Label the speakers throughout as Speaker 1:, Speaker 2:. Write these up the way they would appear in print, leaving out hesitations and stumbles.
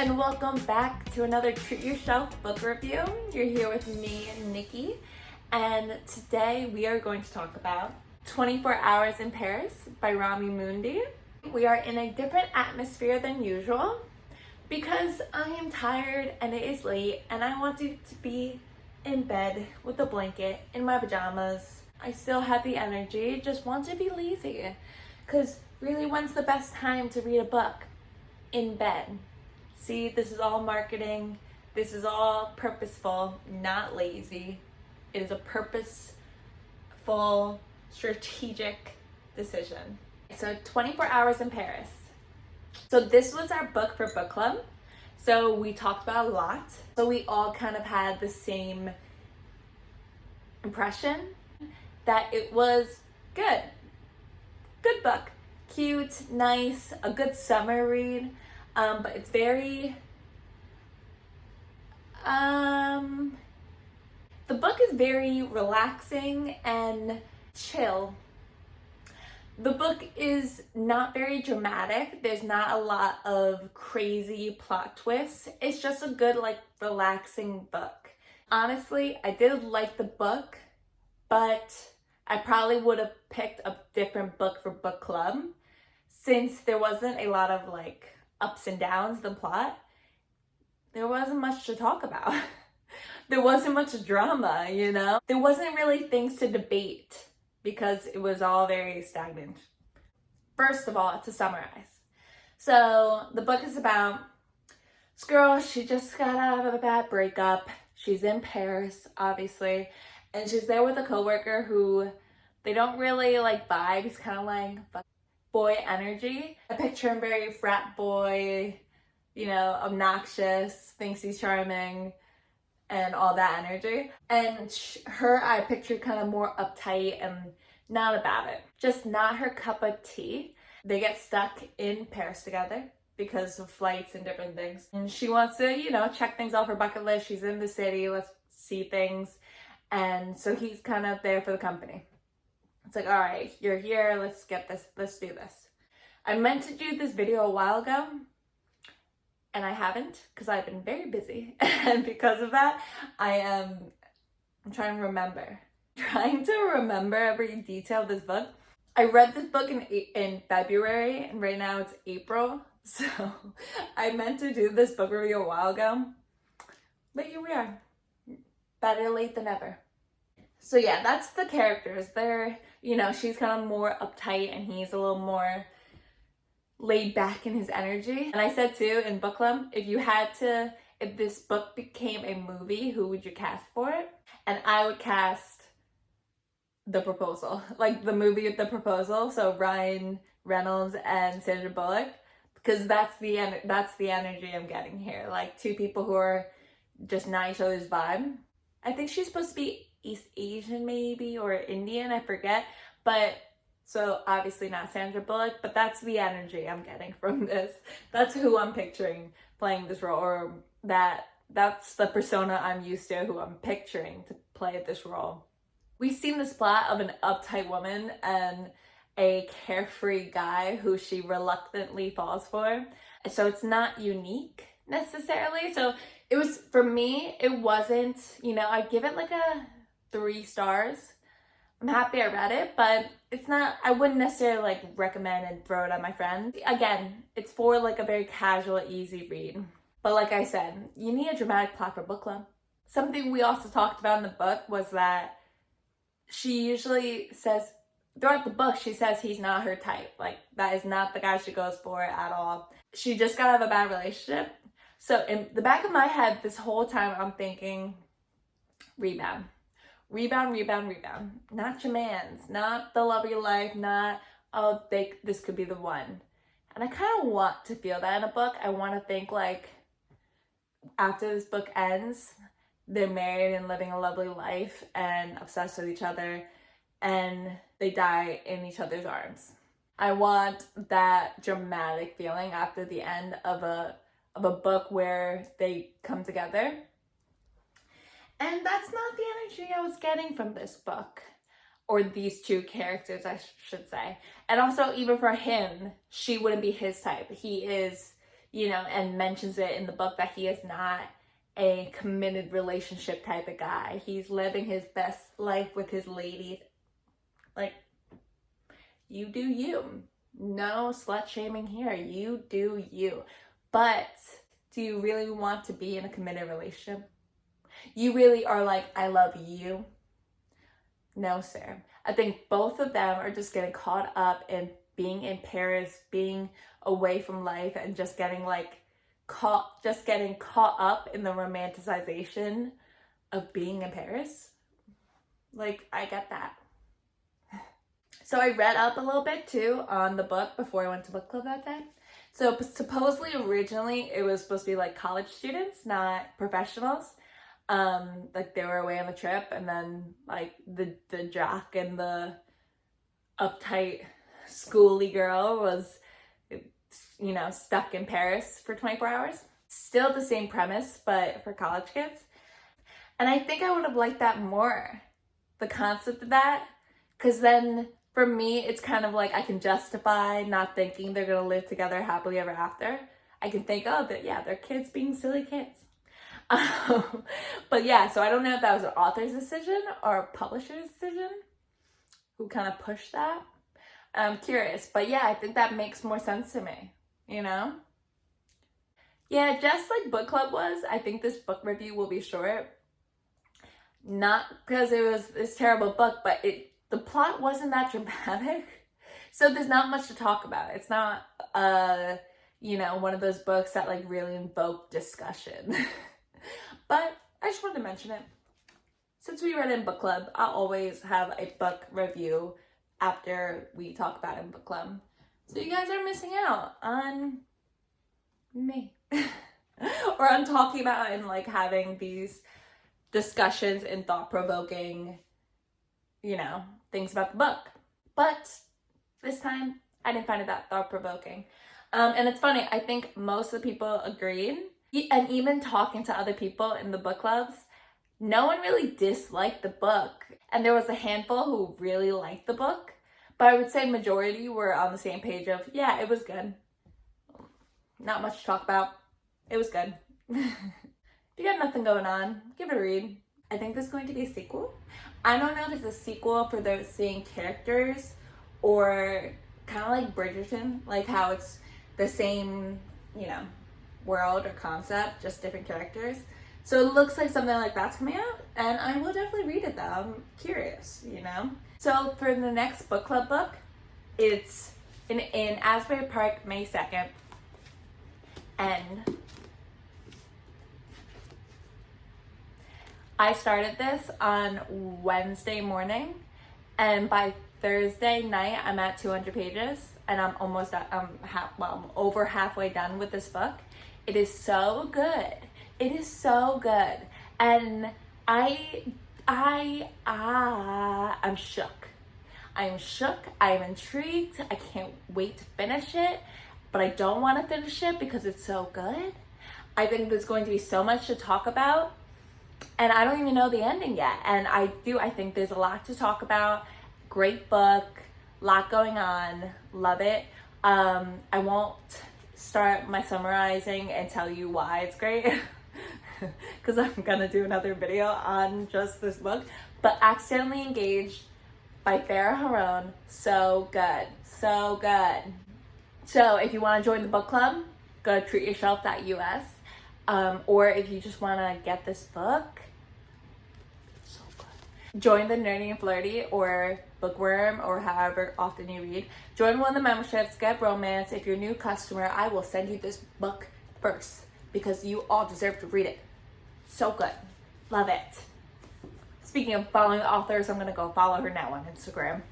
Speaker 1: and welcome back to another Treat Yourself book review. You're here with me, Nikki, and today we are going to talk about 24 Hours in Paris by Romi Moondi. We are in a different atmosphere than usual because I am tired and it is late and I want to be in bed with a blanket in my pajamas. I still have the energy, just want to be lazy because really, when's the best time to read a book? In bed. See, this is all marketing. This is all purposeful, not lazy. It is a purposeful, strategic decision. So 24 Hours in Paris. So this was our book for book club. So we talked about a lot. So we all kind of had the same impression that it was good. Good book. Cute, nice, a good summer read. But it's very, the book is very relaxing and chill. The book is not very dramatic. There's not a lot of crazy plot twists. It's just a good, relaxing book. Honestly, I did like the book, but I probably would have picked a different book for book club since there wasn't a lot of, ups and downs, the plot. There wasn't much to talk about. There wasn't much drama, There wasn't really things to debate because it was all very stagnant. First of all, to summarize. So the book is about this girl, she just got out of a bad breakup. She's in Paris, obviously, and she's there with a coworker who they don't really vibe. He's kind of boy energy. I picture him very frat boy, obnoxious, thinks he's charming, and all that energy. And her, I picture kind of more uptight and not about it. Just not her cup of tea. They get stuck in Paris together because of flights and different things. And she wants to, check things off her bucket list. She's in the city, let's see things. And so he's kind of there for the company. It's all right, you're here, let's do this. I meant to do this video a while ago, and I haven't, because I've been very busy. And because of that, I'm trying to remember every detail of this book. I read this book in February, and right now it's April. So I meant to do this book review a while ago, but here we are. Better late than never. So yeah, that's the characters. They're, she's kind of more uptight and he's a little more laid back in his energy. And I said too in book club, if this book became a movie, who would you cast for it? And I would cast The Proposal, the movie The Proposal. So Ryan Reynolds and Sandra Bullock, because that's the energy I'm getting here. Two people who are just not each other's vibe. I think she's supposed to be East Asian maybe, or Indian, I forget. But so obviously not Sandra Bullock, but that's the energy I'm getting from this. That's who I'm picturing playing this role, or that's the persona I'm used to, who I'm picturing to play this role. We've seen this plot of an uptight woman and a carefree guy who she reluctantly falls for. So it's not unique necessarily. So it was, for me, it wasn't, I'd give it a 3 stars. I'm happy I read it, but it's not, I wouldn't necessarily recommend and throw it on my friends. Again, it's for a very casual, easy read. But like I said, you need a dramatic plot for book club. Something we also talked about in the book was that she usually says, throughout the book, she says he's not her type. That is not the guy she goes for at all. She just got out of a bad relationship. So in the back of my head, this whole time, I'm thinking, rebound. Not your man's, not the love of your life, not, this could be the one. And I kind of want to feel that in a book. I want to think after this book ends, they're married and living a lovely life and obsessed with each other, and they die in each other's arms. I want that dramatic feeling after the end of a book where they come together. And that's not the energy I was getting from this book, or these two characters, I should say. And also, even for him, she wouldn't be his type. you know, and mentions it in the book that he is not a committed relationship type of guy. He's living his best life with his ladies. Like, you do you. No slut shaming here. You do you. But do you really want to be in a committed relationship? You really are like, I love you? No, sir. I think both of them are just getting caught up in being in Paris, being away from life, and just getting caught up in the romanticization of being in Paris. Like, I get that. So I read up a little bit too on the book before I went to book club that day. So supposedly originally it was supposed to be like college students, not professionals. Like they were away on the trip, and then like the jock and the uptight schooly girl was, you know, stuck in Paris for 24 hours. Still the same premise, but for college kids. And I think I would have liked that more, the concept of that, because then for me, it's kind of like I can justify not thinking they're gonna live together happily ever after. I can think, oh, that yeah, they're kids being silly kids. But yeah, so I don't know if that was an author's decision or a publisher's decision who kind of pushed that. I'm curious, but yeah, I think that makes more sense to me, you know? Yeah, just like book club was, I think this book review will be short. Not because it was this terrible book, but the plot wasn't that dramatic. So there's not much to talk about. It's not, you know, one of those books that like really invoke discussion. But I just wanted to mention it. Since we read it in book club, I'll always have a book review after we talk about it in book club. So you guys are missing out on me. Or on talking about and like having these discussions and thought-provoking, you know, things about the book. But this time, I didn't find it that thought-provoking. And it's funny, I think most of the people agreed. And even talking to other people in the book clubs, no one really disliked the book. And there was a handful who really liked the book. But I would say majority were on the same page of, yeah, it was good. Not much to talk about. It was good. If you got nothing going on, give it a read. I think there's going to be a sequel. I don't know if it's a sequel for those same characters or kind of like Bridgerton, like how it's the same, you know, world or concept, just different characters. So it looks like something like that's coming out, and I will definitely read it though. I'm curious, you know? So for the next book club book, it's in Asbury Park, May 2nd, and I started this on Wednesday morning, and by Thursday night, I'm at 200 pages, and I'm almost at, I'm over halfway done with this book. It is so good. It is so good. And I'm shook. I'm shook. I'm intrigued. I can't wait to finish it, but I don't want to finish it because it's so good. I think there's going to be so much to talk about, and I don't even know the ending yet. And I think there's a lot to talk about. Great book, lot going on, love it. I won't start my summarizing and tell you why it's great because I'm gonna do another video on just this book. But Accidentally Engaged by Farah Harone, so good, so good. So if you want to join the book club, go to treatyourself.us, or if you just want to get this book, so good. Join the Nerdy and Flirty or Bookworm or however often you read. Join one of the memberships, get romance. If you're a new customer, I will send you this book first because you all deserve to read it. So good. Love it. Speaking of following the authors, I'm going to go follow her now on Instagram.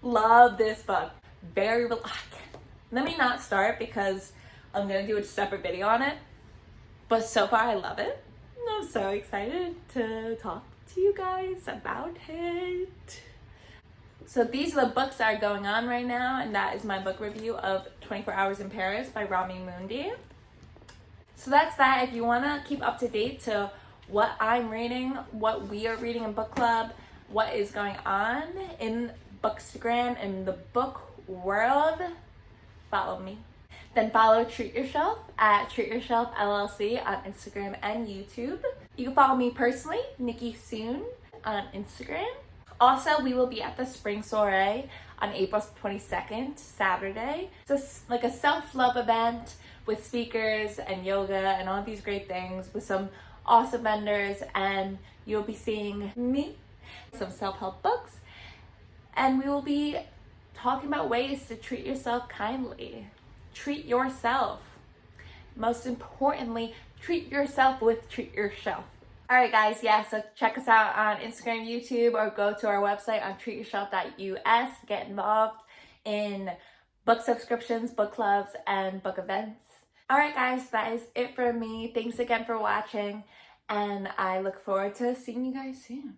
Speaker 1: Love this book. Very relaxing. Let me not start because I'm going to do a separate video on it. But so far, I love it. I'm so excited to talk to you guys about it. So these are the books that are going on right now, and that is my book review of 24 Hours in Paris by Romi Moondi. So that's that. If you want to keep up to date to what I'm reading, what we are reading in book club, what is going on in Bookstagram and the book world, follow me. Then follow Treat Yourself at Treat Yourself LLC on Instagram and YouTube. You can follow me personally, Nikki Soon, on Instagram. Also, we will be at the Spring Soiree on April 22nd, Saturday. It's like a self-love event with speakers and yoga and all these great things with some awesome vendors, and you'll be seeing me, some self-help books, and we will be talking about ways to treat yourself kindly. Treat yourself. Most importantly, treat yourself with Treat Yourself. Alright guys, yeah, so check us out on Instagram, YouTube, or go to our website on treatyourself.us. Get involved in book subscriptions, book clubs, and book events. Alright guys, that is it for me. Thanks again for watching, and I look forward to seeing you guys soon.